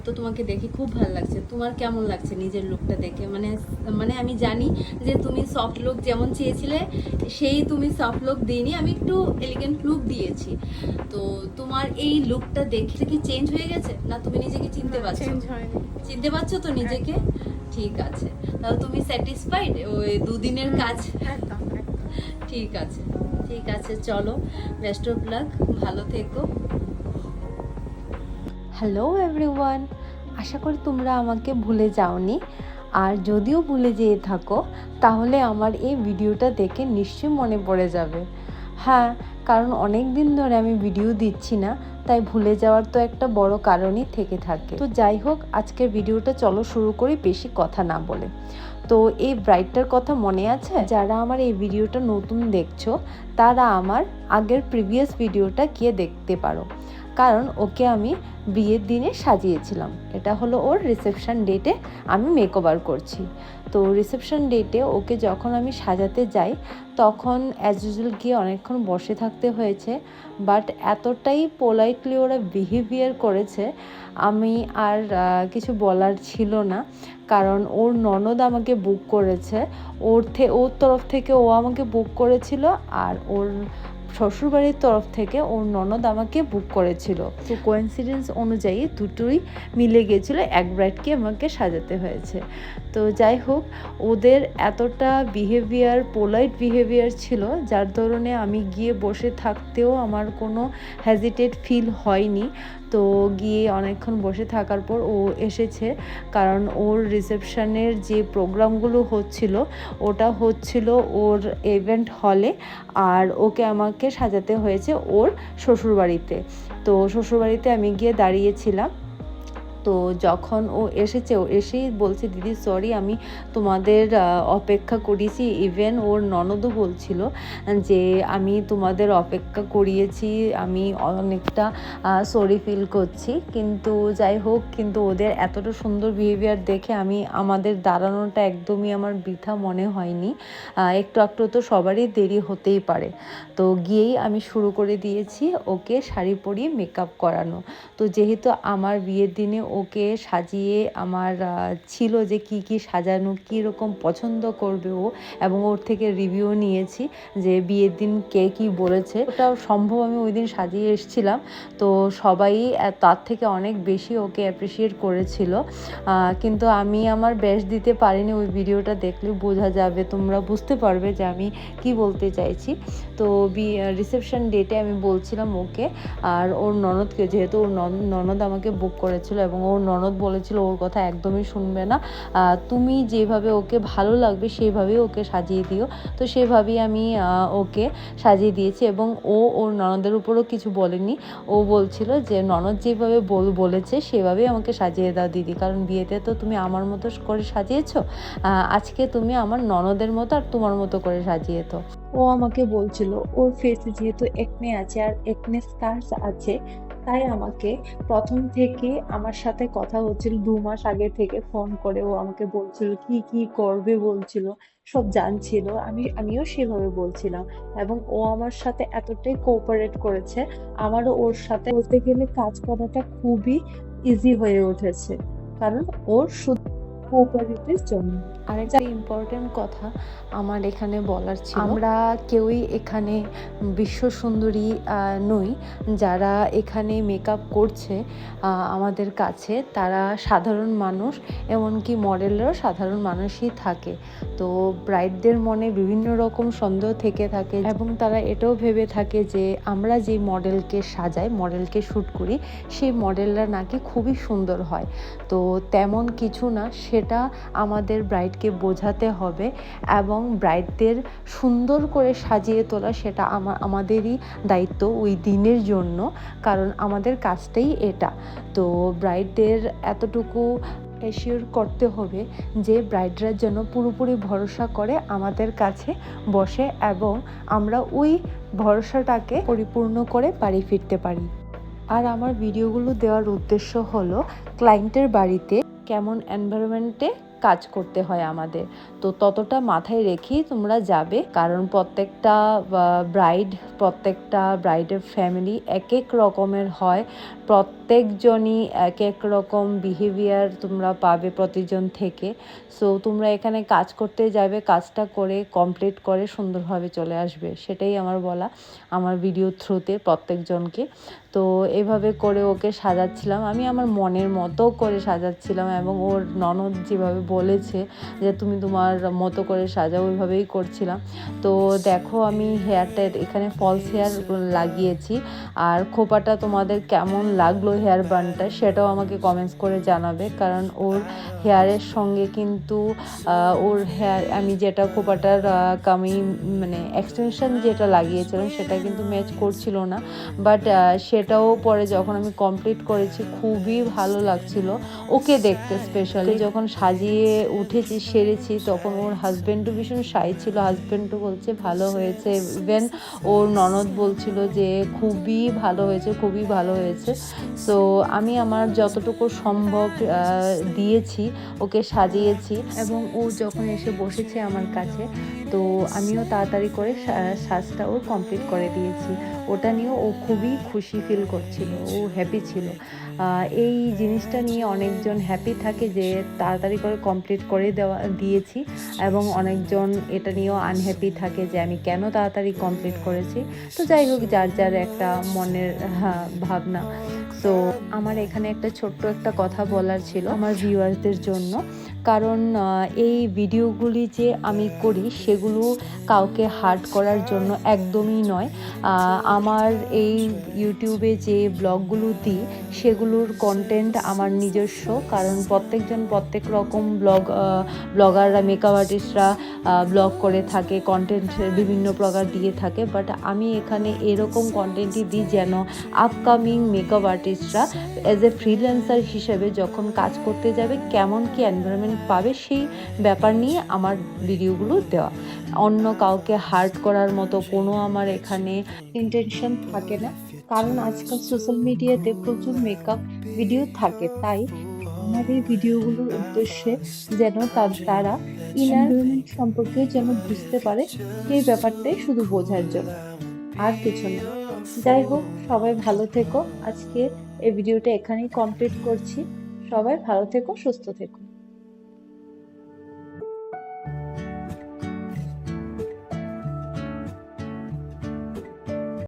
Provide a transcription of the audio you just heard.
তো তোমাকে দেখে খুব ভালো লাগছে। তোমার কেমন লাগছে নিজের লুকটা দেখে? মানে মানে আমি জানি যে তুমি সফট লুক যেমন চেয়েছিলে সেই তুমি সফট লুক দিইনি, আমি একটু এলিগেন্ট লুক দিয়েছি। তো তোমার এই লুকটা দেখে কি চেঞ্জ হয়ে গেছে, না তুমি নিজেকে চিনতে পারছো? চেঞ্জ হয়নি। চিনতে পারছো তো নিজেকে? ঠিক আছে, তাহলে তুমি স্যাটিসফাইড ওই দুদিনের কাজ? একদম একদম। ঠিক আছে, ঠিক আছে, চলো, বেস্ট অফ লাক, ভালো থেকো। হ্যালো এভরিওয়ান, আশা করি তোমরা আমাকে ভুলে যাওনি। আর যদিও ভুলে যেয়ে থাকো তাহলে আমার এই ভিডিওটা দেখে নিশ্চয়ই মনে পড়ে যাবে। হ্যাঁ, কারণ অনেক দিন ধরে আমি ভিডিও দিচ্ছি না, তাই ভুলে যাওয়ার তো একটা বড় কারণই থেকে থাকে। তো যাই হোক, আজকের ভিডিওটা চলো শুরু করি বেশি কথা না বলে। তো এই ব্রাইডটার কথা মনে আছে? যারা আমার এই ভিডিওটা নতুন দেখছো তারা আমার আগের প্রিভিয়াস ভিডিওটা গিয়ে দেখতে পারো, কারণ ওকে আমি বিয়ের দিনে সাজিয়েছিলাম। এটা হলো ওর রিসেপশন ডেটে আমি মেকওভার করছি। তো রিসেপশন ডেটে ওকে যখন আমি সাজাতে যাই তখন অ্যাজ ইউজুয়াল গিয়ে অনেকক্ষণ বসে থাকতে হয়েছে, বাট এতটাই পোলাইটলি ওরা বিহেভিয়ার করেছে আমি আর কিছু বলার ছিল না। কারণ ওর ননদ আমাকে বুক করেছে, ওর তরফ থেকে ও আমাকে বুক করেছিল, আর ওর শ্বশুরবাড়ির তরফ থেকে ওর ননদ আমাকে বুক করেছিল। তো কোইন্সিডেন্স অনুযায়ী দুটোই মিলে গিয়েছিল, এক ব্রাইডকে আমাকে সাজাতে হয়েছে। তো যাই হোক, ওদের এতটা বিহেভিয়ার, পোলাইট বিহেভিয়ার ছিল যার ধরনে আমি গিয়ে বসে থাকতেও আমার কোনো হেজিটেট ফিল হয়নি। তো গিয়ে অনেকক্ষণ বসে থাকার পর ও এসেছে, কারণ ওর রিসেপশনের যে প্রোগ্রামগুলো হচ্ছিল ওটা হচ্ছিল ওর ইভেন্ট হলে, আর ওকে আমাকে সাজাতে হয়েছে ওর শ্বশুরবাড়িতে। তো শ্বশুরবাড়িতে আমি গিয়ে দাঁড়িয়েছিলাম। তো যখন ও এসেছে, ও এসেই বলছে, দিদি সরি আমি তোমাদের অপেক্ষা করিয়েছি। ইভেন ওর ননদও বলছিল যে আমি তোমাদের অপেক্ষা করিয়েছি, আমি অনেকটা সরি ফিল করছি। কিন্তু যাই হোক, কিন্তু ওদের এতটা সুন্দর বিহেভিয়ার দেখে আমাদের দাঁড়ানোটা একদমই আমার বৃথা মনে হয়নি। একটু একটু তো সবারই দেরি হতেই পারে। তো গিয়েই আমি শুরু করে দিয়েছি ওকে শাড়ি পরিয়ে মেকআপ করানো। তো যেহেতু আমার বিয়ের দিনে ওকে সাজিয়ে আমার ছিল যে কি কি সাজানো, কী রকম পছন্দ করবে ও, এবং ওর থেকে রিভিউ নিয়েছি যে বিয়ের দিন কে কী বলেছে। ওটা সম্ভব আমি ওই দিন সাজিয়ে এসেছিলাম, তো সবাই তার থেকে অনেক বেশি ওকে অ্যাপ্রিসিয়েট করেছিল। কিন্তু আমি আমার বেস্ট দিতে পারিনি। ওই ভিডিওটা দেখলে বোঝা যাবে, তোমরা বুঝতে পারবে যে আমি কি বলতে চাইছি। তো রিসেপশন ডেটে আমি বলছিলাম ওকে আর ওর ননদকে, যেহেতু ওর ননদ আমাকে বুক করেছিল এবং ওর ননদ বলেছিল ওর কথা একদমই শুনবে না, তুমি যেভাবে ওকে ভালো লাগবে সেইভাবেই ওকে সাজিয়ে দিও। তো সেভাবেই আমি ওকে সাজিয়ে দিয়েছি, এবং ওর ননদের উপরও কিছু বলেনি। ও বলছিল যে ননদ যেভাবে বলেছে সেভাবেই আমাকে সাজিয়ে দাও দিদি, কারণ বিয়েতে তো তুমি আমার মতো করে সাজিয়েছো, আজকে তুমি আমার ননদের মতো আর তোমার মতো করে সাজিয়ে তো। ও আমাকে বলছিল ওর ফেসে যেহেতু একনে আছে আর একনে স্কার্স আছে, তাই আমাকে প্রথম থেকে আমার সাথে কথা হচ্ছিল 2 মাস আগে থেকে ফোন করে ও আমাকে বলছিল কি কি করবে বলছিল, সব জানছিল। আমিও সেভাবে বলছিলাম, এবং ও আমার সাথে এতটাই কোঅপারেট করেছে, আমারও ওর সাথে বলতে গেলে কাজ করাটা খুবই ইজি হয়ে উঠেছে, কারণ ওর শুধু কোঅপারেটের জন্য। আরেকটা ইম্পর্টেন্ট কথা আমার এখানে বলার ছিল, আমরা কেউই এখানে বিশ্ব সুন্দরী নই। যারা এখানে মেকআপ করছে আমাদের কাছে তারা সাধারণ মানুষ, এমনকি মডেলেরও সাধারণ মানুষই থাকে। তো ব্রাইডদের মনে বিভিন্ন রকম সন্দেহ থেকে থাকে, এবং তারা এটাও ভেবে থাকে যে আমরা যে মডেলকে সাজাই, মডেলকে শ্যুট করি, সেই মডেলরা নাকি খুবই সুন্দর হয়। তো তেমন কিছু না, সেটা আমাদের ব্রাইডকে বোঝাতে হবে, এবং ব্রাইডদের সুন্দর করে সাজিয়ে তোলা সেটা আমাদেরই দায়িত্ব ওই দিনের জন্য, কারণ আমাদের কাজটাই এটা। তো ব্রাইডদের এতটুকু অ্যাসিওর করতে হবে যে ব্রাইডরা যেন পুরোপুরি ভরসা করে আমাদের কাছে বসে, এবং আমরা ওই ভরসাটাকে পরিপূর্ণ করে বাড়ি ফিরতে পারি। আর আমার ভিডিওগুলো দেওয়ার উদ্দেশ্য হলো ক্লায়েন্টের বাড়িতে কেমন এনভায়রনমেন্টে কাজ করতে হয় আমাদের, তো ততটা মাথায় রেখেই তোমরা যাবে, কারণ প্রত্যেকটা ব্রাইডের ফ্যামিলি এক এক রকমের হয়। প্রত্যেকজনই এক এক রকম বিহেভিয়ার তোমরা পাবে প্রতিজন থেকে। সো তোমরা এখানে কাজ করতে যাবে, কাজটা করে কমপ্লিট করে সুন্দরভাবে চলে আসবে, সেটাই আমার বলা আমার ভিডিও থ্রুতে প্রত্যেকজনকে। তো এভাবে করে ওকে সাজাচ্ছিলাম, আমি আমার মনের মতো করে সাজাচ্ছিলাম এবং ওর ননদ যেভাবে বলেছে যে তুমি তোমার মতো করে সাজাও, ওইভাবেই করছিলাম। তো দেখো আমি হেয়ারটা এখানে ফলস হেয়ার লাগিয়েছি। আর খোপাটা তোমাদের কেমন লাগলো হেয়ার বানটা সেটাও আমাকে কমেন্টস করে জানাবে, কারণ ওর হেয়ারের সঙ্গে কিন্তু ওর হেয়ার আমি যেটা খোপাটার কামি মানে এক্সটেনশন যেটা লাগিয়েছিলাম সেটা কিন্তু ম্যাচ করছিল না। বাট সেটাও পরে যখন আমি কমপ্লিট করেছি খুবই ভালো লাগছিল ওকে দেখতে। স্পেশালি যখন সাজিয়ে উঠেছি সেরেছি তখন ওর হাজব্যান্ডও ভীষণ শাই ছিল, হাজব্যান্ডও বলছে ভালো হয়েছে, ইভেন ওর ননদ বলছিল যে খুবই ভালো হয়েছে, খুবই ভালো হয়েছে। সো আমি আমার যতটুকু সম্ভব দিয়েছি, ওকে সাজিয়েছি এবং ও যখন এসে বসেছে আমার কাছে তো আমিও তাড়াতাড়ি করে সাজটা ওর কমপ্লিট করে দিয়েছি। ওটা নিয়েও ও খুবই খুশি ফিল করছিল, ও হ্যাপি ছিল। এই জিনিসটা নিয়ে অনেকজন হ্যাপি থাকে যে তাড়াতাড়ি করে কমপ্লিট করে দিয়েছি, এবং অনেকজন এটা নিয়েও আনহ্যাপি থাকে যে আমি কেন তাড়াতাড়ি কমপ্লিট করেছি। তো যাই হোক, যার যার একটা মনের ভাবনা। তো আমার এখানে একটা ছোট্ট একটা কথা বলার ছিল আমার ভিউয়ার্সদের জন্য, কারণ এই ভিডিওগুলি যে আমি করি সেগুলো কাউকে হার্ট করার জন্য একদমই নয়। আমার এই ইউটিউবে যে ব্লগগুলো দিই সেগুলোর কন্টেন্ট আমার নিজস্ব, কারণ প্রত্যেকজন প্রত্যেক রকম ব্লগাররা মেকআপ আর্টিস্টরা ব্লগ করে থাকে, কন্টেন্ট বিভিন্ন প্রকার দিয়ে থাকে। বাট আমি এখানে এরকম কন্টেন্টই দিই যেন আপকামিং মেকআপ আর্টিস্টরা অ্যাজ এ ফ্রিল্যান্সার হিসেবে যখন কাজ করতে যাবে কেমন কি এনভায়রনমেন্ট পাবে সেই ব্যাপার নিয়ে আমার ভিডিওগুলো দেওয়া। অন্য কাউকে হার্ট করার মতো কোনো আমার এখানে ইন্টেনশন থাকে না, কারণ আজকাল সোশ্যাল মিডিয়াতে প্রচুর মেকআপ ভিডিও থাকে। তাই আমার এই ভিডিওগুলোর উদ্দেশ্যে যেন তারা এনভায়রনমেন্ট সম্পর্কে যেন বুঝতে পারে সেই ব্যাপারটাই শুধু বোঝার জন্য, আর কিছু না। যাই হোক, সবাই ভালো থেকো। আজকে এই ভিডিওটা এখানেই কমপ্লিট করছি। সবাই ভালো থেকো, সুস্থ থেকো।